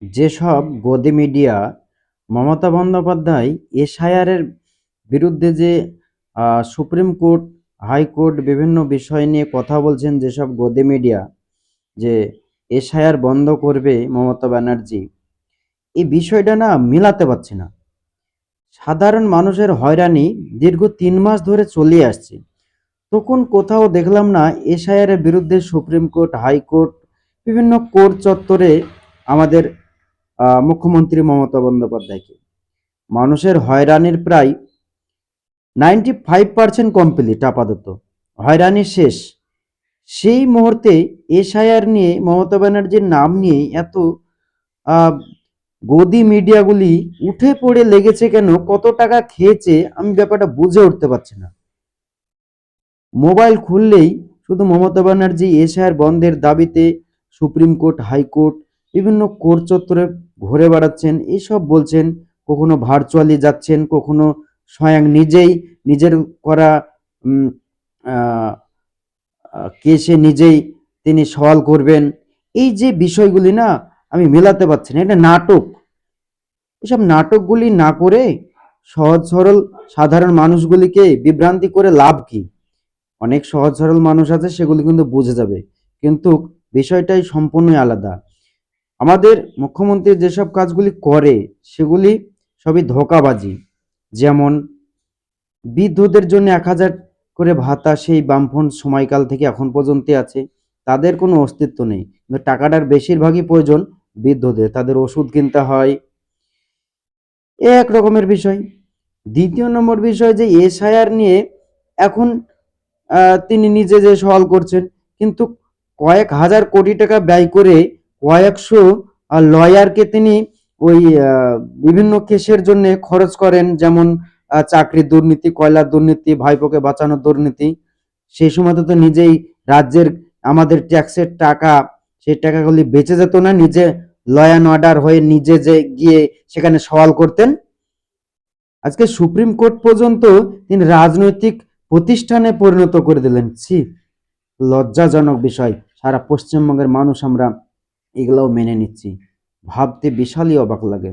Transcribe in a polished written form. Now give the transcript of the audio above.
যেসব গদি মিডিয়া মমতা বন্দ্যোপাধ্যায় এসআইআরের বিরুদ্ধে যে সুপ্রিম কোর্ট, হাইকোর্ট বিভিন্ন বিষয় নিয়ে কথা বলছেন, যেসব গদি মিডিয়া যে এসআইআর বন্ধ করবে মমতা ব্যানার্জি, এই বিষয়টা না মিলাতে পারছি না। সাধারণ মানুষের হয়রানি দীর্ঘ ৩ মাস ধরে চলে আসছে, তখন কোথাও দেখলাম না এসআইআরের বিরুদ্ধে সুপ্রিম কোর্ট, হাইকোর্ট, বিভিন্ন কোর্ট চত্বরে আমাদের মুখ্যমন্ত্রী মমতা বন্দ্যোপাধ্যায়কে। মানুষের হয়রানির প্রায় 95% কমপ্লিট, আপাতত হয়রানি শেষ। সেই মুহূর্তে এসআইআর নিয়ে মমতা ব্যানার্জির নাম নিয়ে এত গদি মিডিয়াগুলি উঠে পড়ে লেগেছে কেন, কত টাকা খেয়েছে আমি ব্যাপারটা বুঝে উঠতে পারছি না। মোবাইল খুললেই শুধু মমতা ব্যানার্জি এসআইআর বন্ধের দাবিতে সুপ্রিম কোর্ট, হাইকোর্ট, বিভিন্ন কোর্ট চত্বরে ঘুরে বেড়াচ্ছেন, এইসব বলছেন। কখনো ভার্চুয়ালি যাচ্ছেন, কখনো স্বয়ং নিজেই নিজের করা কেসে নিজেই তিনি সওয়াল করবেন। এই যে বিষয়গুলি না আমি মেলাতে পারছি না, এটা নাটক। এসব নাটকগুলি না করে সহজ সরল সাধারণ মানুষগুলিকে বিভ্রান্তি করে লাভ কি? অনেক সহজ সরল মানুষ আছে, সেগুলি কিন্তু বুঝে যাবে, কিন্তু বিষয়টাই সম্পূর্ণই আলাদা। আমাদের মুখ্যমন্ত্রী যেসব কাজগুলি করে সেগুলি সবই ধোঁকাবাজি। যেমন বৃদ্ধদের জন্য ১,০০০ করে ভাতা, সেই বামফ্রন্ট সময়কাল থেকে এখন পর্যন্ত আছে, তাদের কোনো অস্তিত্ব নেই, কিন্তু টাকাটার বেশিরভাগই প্রয়োজন বৃদ্ধদের, তাদের ওষুধ কিনতে হয়, এক রকমের বিষয়। দ্বিতীয় নম্বর বিষয় যে এসআইআর নিয়ে এখন তিনি নিজে যে সওয়াল করছেন, কিন্তু কয়েক হাজার কোটি টাকা ব্যয় করে কয়েকশো লয়ারকে তিনি ওই বিভিন্ন কেসের জন্য খরচ করেন, যেমন চাকরির দুর্নীতি, কয়লার দুর্নীতি, ভাইপোকে বাঁচানোর দুর্নীতি। সেই সময় তো নিজেই রাজ্যের আমাদের ট্যাক্সের টাকা, সেই টাকাগুলি বেঁচে যেত না, নিজে ল অ্যান্ড অর্ডার হয়ে নিজে যে গিয়ে সেখানে সওয়াল করতেন। আজকে সুপ্রিম কোর্ট পর্যন্ত তিনি রাজনৈতিক প্রতিষ্ঠানে পরিণত করে দিলেন। ছি, লজ্জাজনক বিষয়। সারা পশ্চিমবঙ্গের মানুষ আমরা এগুলাও মেনে নিচ্ছি, ভাবতে বিশালই অবাক লাগে।